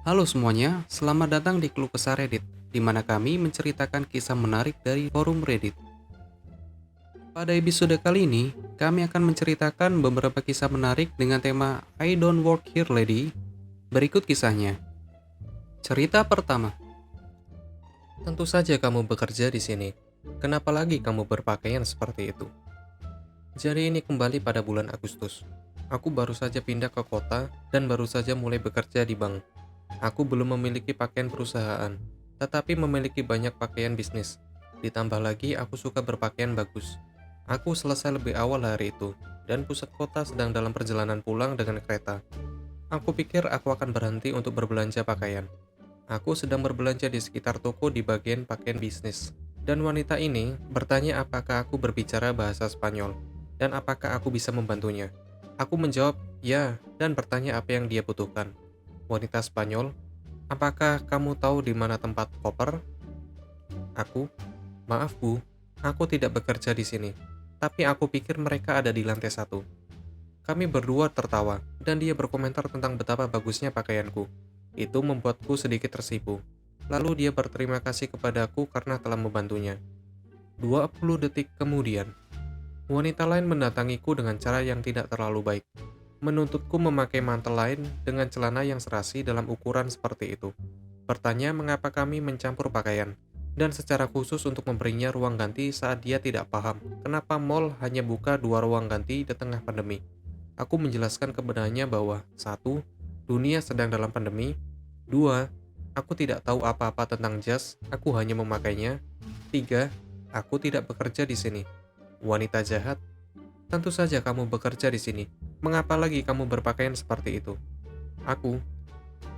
Halo semuanya, selamat datang di Keluh Kesah Reddit, di mana kami menceritakan kisah menarik dari forum Reddit. Pada episode kali ini, kami akan menceritakan beberapa kisah menarik dengan tema I Don't Work Here Lady. Berikut kisahnya. Cerita pertama. Tentu saja kamu bekerja di sini. Kenapa lagi kamu berpakaian seperti itu? Jadi ini kembali pada bulan Agustus. Aku baru saja pindah ke kota dan baru saja mulai bekerja di bank. Aku belum memiliki pakaian perusahaan, tetapi memiliki banyak pakaian bisnis. Ditambah lagi, aku suka berpakaian bagus. Aku selesai lebih awal hari itu, dan pusat kota sedang dalam perjalanan pulang dengan kereta. Aku pikir aku akan berhenti untuk berbelanja pakaian. Aku sedang berbelanja di sekitar toko di bagian pakaian bisnis. Dan wanita ini bertanya apakah aku berbicara bahasa Spanyol, dan apakah aku bisa membantunya. Aku menjawab, ya, dan bertanya apa yang dia butuhkan. Wanita Spanyol, apakah kamu tahu di mana tempat koper? Aku, maaf Bu, aku tidak bekerja di sini. Tapi aku pikir mereka ada di lantai 1. Kami berdua tertawa, dan dia berkomentar tentang betapa bagusnya pakaianku. Itu membuatku sedikit tersipu. Lalu dia berterima kasih kepadaku karena telah membantunya. 20 detik kemudian, wanita lain mendatangiku dengan cara yang tidak terlalu baik. Menuntutku memakai mantel lain dengan celana yang serasi dalam ukuran seperti itu. Bertanya mengapa kami mencampur pakaian, dan secara khusus untuk memberinya ruang ganti saat dia tidak paham kenapa mall hanya buka 2 ruang ganti di tengah pandemi. Aku menjelaskan kebenarannya bahwa 1. Dunia sedang dalam pandemi. 2. Aku tidak tahu apa-apa tentang jas, aku hanya memakainya. 3. Aku tidak bekerja di sini. Wanita jahat, tentu saja kamu bekerja di sini. Mengapa lagi kamu berpakaian seperti itu? Aku,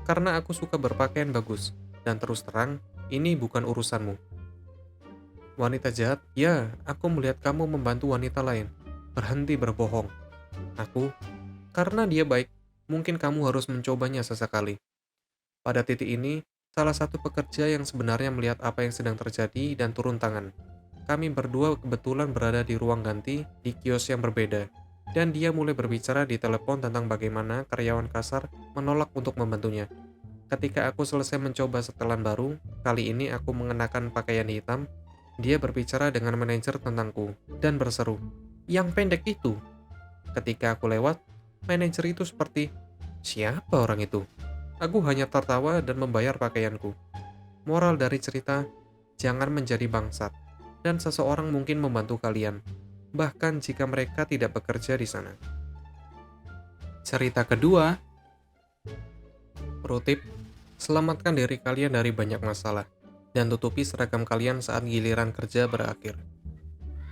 karena aku suka berpakaian bagus. Dan terus terang, ini bukan urusanmu. Wanita jahat, ya, aku melihat kamu membantu wanita lain. Berhenti berbohong. Aku, karena dia baik, mungkin kamu harus mencobanya sesekali. Pada titik ini, salah satu pekerja yang sebenarnya melihat apa yang sedang terjadi dan turun tangan. Kami berdua kebetulan berada di ruang ganti di kios yang berbeda, dan dia mulai berbicara di telepon tentang bagaimana karyawan kasar menolak untuk membantunya. Ketika aku selesai mencoba setelan baru, kali ini aku mengenakan pakaian hitam, dia berbicara dengan manajer tentangku dan berseru, "Yang pendek itu." Ketika aku lewat, manajer itu seperti, "Siapa orang itu?" Aku hanya tertawa dan membayar pakaianku. Moral dari cerita, jangan menjadi bangsat, dan seseorang mungkin membantu kalian, bahkan jika mereka tidak bekerja di sana. Cerita kedua, pro tip, selamatkan diri kalian dari banyak masalah, dan tutupi seragam kalian saat giliran kerja berakhir.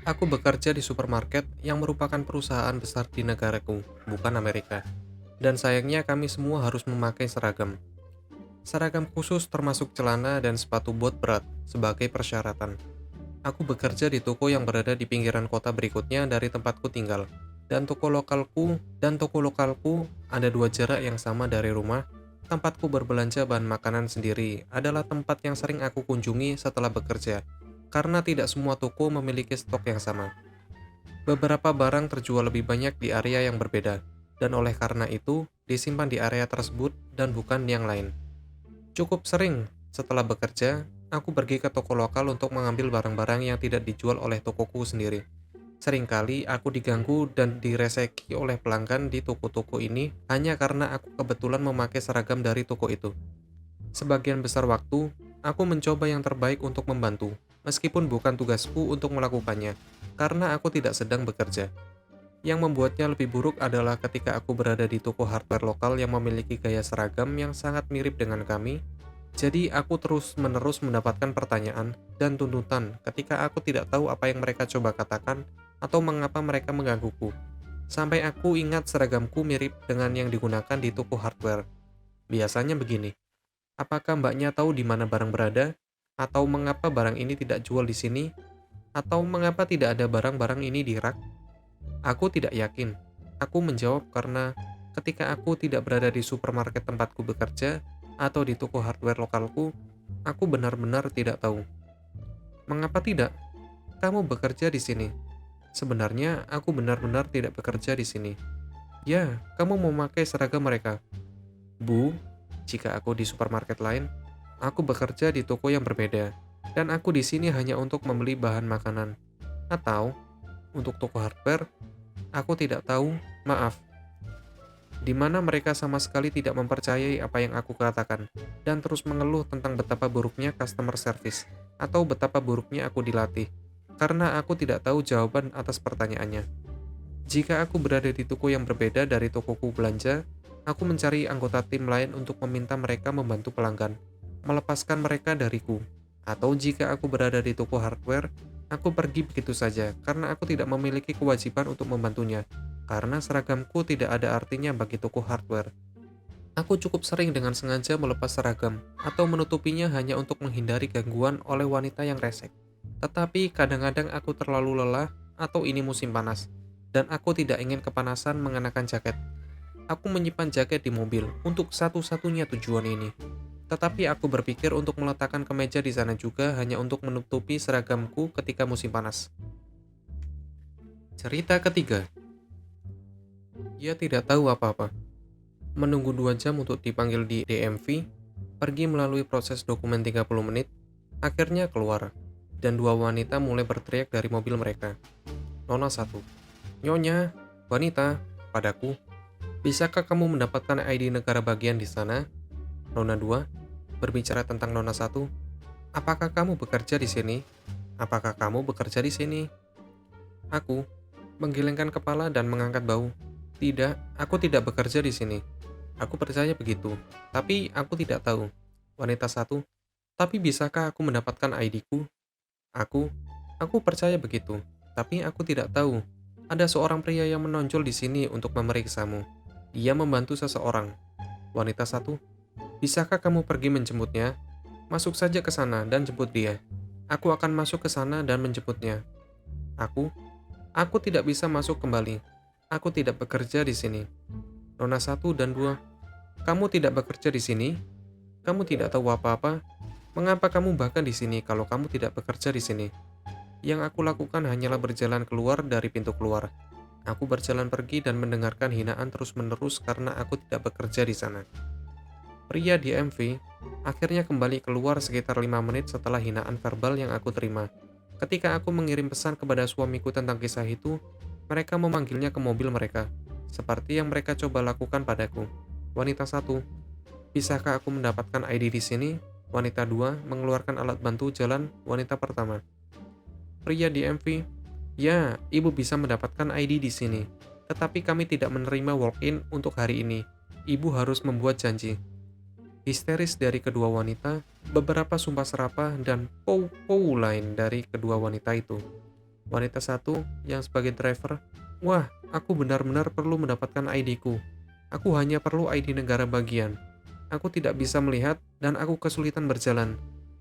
Aku bekerja di supermarket yang merupakan perusahaan besar di negaraku, bukan Amerika. Dan sayangnya kami semua harus memakai seragam. Seragam khusus termasuk celana dan sepatu bot berat sebagai persyaratan. Aku bekerja di toko yang berada di pinggiran kota berikutnya dari tempatku tinggal. Dan toko lokalku ada 2 jarak yang sama dari rumah. Tempatku berbelanja bahan makanan sendiri adalah tempat yang sering aku kunjungi setelah bekerja, karena tidak semua toko memiliki stok yang sama. Beberapa barang terjual lebih banyak di area yang berbeda, dan oleh karena itu disimpan di area tersebut dan bukan yang lain. Cukup sering, setelah bekerja, aku pergi ke toko lokal untuk mengambil barang-barang yang tidak dijual oleh tokoku sendiri. Seringkali aku diganggu dan direseki oleh pelanggan di toko-toko ini hanya karena aku kebetulan memakai seragam dari toko itu. Sebagian besar waktu, aku mencoba yang terbaik untuk membantu, meskipun bukan tugasku untuk melakukannya, karena aku tidak sedang bekerja. Yang membuatnya lebih buruk adalah ketika aku berada di toko hardware lokal yang memiliki gaya seragam yang sangat mirip dengan kami, jadi aku terus-menerus mendapatkan pertanyaan dan tuntutan ketika aku tidak tahu apa yang mereka coba katakan atau mengapa mereka menggangguku. Sampai aku ingat seragamku mirip dengan yang digunakan di toko hardware. Biasanya begini, apakah mbaknya tahu di mana barang berada? Atau mengapa barang ini tidak jual di sini? Atau mengapa tidak ada barang-barang ini di rak? Aku tidak yakin. Aku menjawab karena ketika aku tidak berada di supermarket tempatku bekerja atau di toko hardware lokalku, aku benar-benar tidak tahu. Mengapa tidak? Kamu bekerja di sini. Sebenarnya aku benar-benar tidak bekerja di sini. Ya, kamu memakai seragam mereka. Bu, Jika aku di supermarket lain, aku bekerja di toko yang berbeda, dan aku di sini hanya untuk membeli bahan makanan. Atau, untuk toko hardware, aku tidak tahu, maaf, di mana mereka sama sekali tidak mempercayai apa yang aku katakan, dan terus mengeluh tentang betapa buruknya customer service, atau betapa buruknya aku dilatih, karena aku tidak tahu jawaban atas pertanyaannya. Jika aku berada di toko yang berbeda dari tokoku belanja, aku mencari anggota tim lain untuk meminta mereka membantu pelanggan, melepaskan mereka dariku. Atau jika aku berada di toko hardware, aku pergi begitu saja karena aku tidak memiliki kewajiban untuk membantunya, karena seragamku tidak ada artinya bagi toko hardware. Aku cukup sering dengan sengaja melepas seragam atau menutupinya hanya untuk menghindari gangguan oleh wanita yang resek. Tetapi kadang-kadang aku terlalu lelah atau ini musim panas, dan aku tidak ingin kepanasan mengenakan jaket. Aku menyimpan jaket di mobil untuk satu-satunya tujuan ini. Tetapi aku berpikir untuk meletakkan kemeja di sana juga hanya untuk menutupi seragamku ketika musim panas. Cerita ketiga, Dia tidak tahu apa-apa. Menunggu 2 jam untuk dipanggil di DMV, pergi melalui proses dokumen 30 menit, akhirnya keluar, dan 2 wanita mulai berteriak dari mobil mereka. Nona 1, "Nyonya, wanita, padaku, bisakah kamu mendapatkan ID negara bagian di sana?" Nona 2, berbicara tentang Nona 1, "Apakah kamu bekerja di sini? Apakah kamu bekerja di sini?" Aku menggelengkan kepala dan mengangkat bahu. "Tidak, aku tidak bekerja di sini." Aku percaya begitu, tapi aku tidak tahu. Wanita 1, "Tapi bisakah aku mendapatkan ID-ku?" Aku, "Aku percaya begitu, tapi aku tidak tahu. Ada seorang pria yang menonjol di sini untuk memeriksamu. Dia membantu seseorang." Wanita 1, "Bisakah kamu pergi menjemputnya? Masuk saja ke sana dan jemput dia. Aku akan masuk ke sana dan menjemputnya." Aku, "Aku tidak bisa masuk kembali. Aku tidak bekerja di sini." Nona 1 dan 2, "Kamu tidak bekerja di sini? Kamu tidak tahu apa-apa? Mengapa kamu bahkan di sini kalau kamu tidak bekerja di sini?" Yang aku lakukan hanyalah berjalan keluar dari pintu keluar. Aku berjalan pergi dan mendengarkan hinaan terus-menerus karena aku tidak bekerja di sana. Pria di MV akhirnya kembali keluar sekitar 5 menit setelah hinaan verbal yang aku terima. Ketika aku mengirim pesan kepada suamiku tentang kisah itu, mereka memanggilnya ke mobil mereka, seperti yang mereka coba lakukan padaku. Wanita 1, "Bisakah aku mendapatkan ID di sini?" Wanita 2 mengeluarkan alat bantu jalan wanita pertama. Pria di MV, "Ya, ibu bisa mendapatkan ID di sini. Tetapi kami tidak menerima walk-in untuk hari ini. Ibu harus membuat janji." Histeris dari kedua wanita, beberapa sumpah serapah, dan pou-pou lain dari kedua wanita itu. Wanita 1 yang sebagai driver, "Wah, aku benar-benar perlu mendapatkan ID-ku. Aku hanya perlu ID negara bagian. Aku tidak bisa melihat dan aku kesulitan berjalan.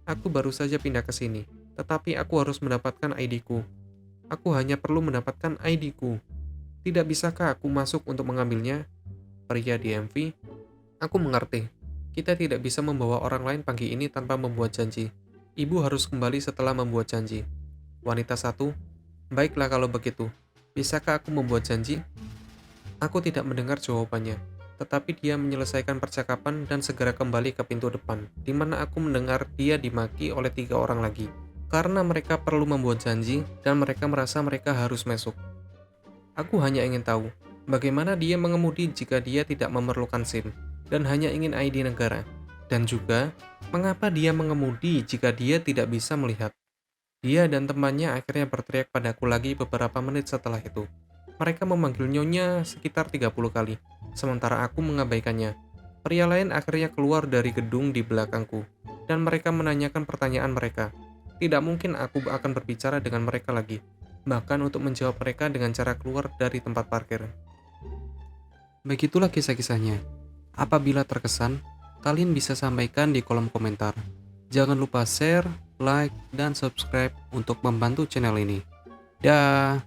Aku baru saja pindah ke sini, tetapi aku harus mendapatkan ID-ku. Aku hanya perlu mendapatkan ID-ku. Tidak bisakah aku masuk untuk mengambilnya?" Pria di MV, "Aku mengerti. Kita tidak bisa membawa orang lain pagi ini tanpa membuat janji. Ibu harus kembali setelah membuat janji." Wanita 1, "Baiklah kalau begitu. Bisakah aku membuat janji?" Aku tidak mendengar jawabannya, tetapi dia menyelesaikan percakapan dan segera kembali ke pintu depan, di mana aku mendengar dia dimaki oleh 3 orang lagi, karena mereka perlu membuat janji dan mereka merasa mereka harus masuk. Aku hanya ingin tahu, bagaimana dia mengemudi jika dia tidak memerlukan SIM, dan hanya ingin ID negara. Dan juga, mengapa dia mengemudi jika dia tidak bisa melihat. Dia dan temannya akhirnya berteriak padaku lagi beberapa menit setelah itu. Mereka memanggil Nyonya sekitar 30 kali, sementara aku mengabaikannya. Pria lain akhirnya keluar dari gedung di belakangku, dan mereka menanyakan pertanyaan mereka. Tidak mungkin aku akan berbicara dengan mereka lagi, bahkan untuk menjawab mereka dengan cara keluar dari tempat parkir. begitulah kisah-kisahnya. Apabila terkesan, kalian bisa sampaikan di kolom komentar. Jangan lupa share, like, dan subscribe untuk membantu channel ini. Dah.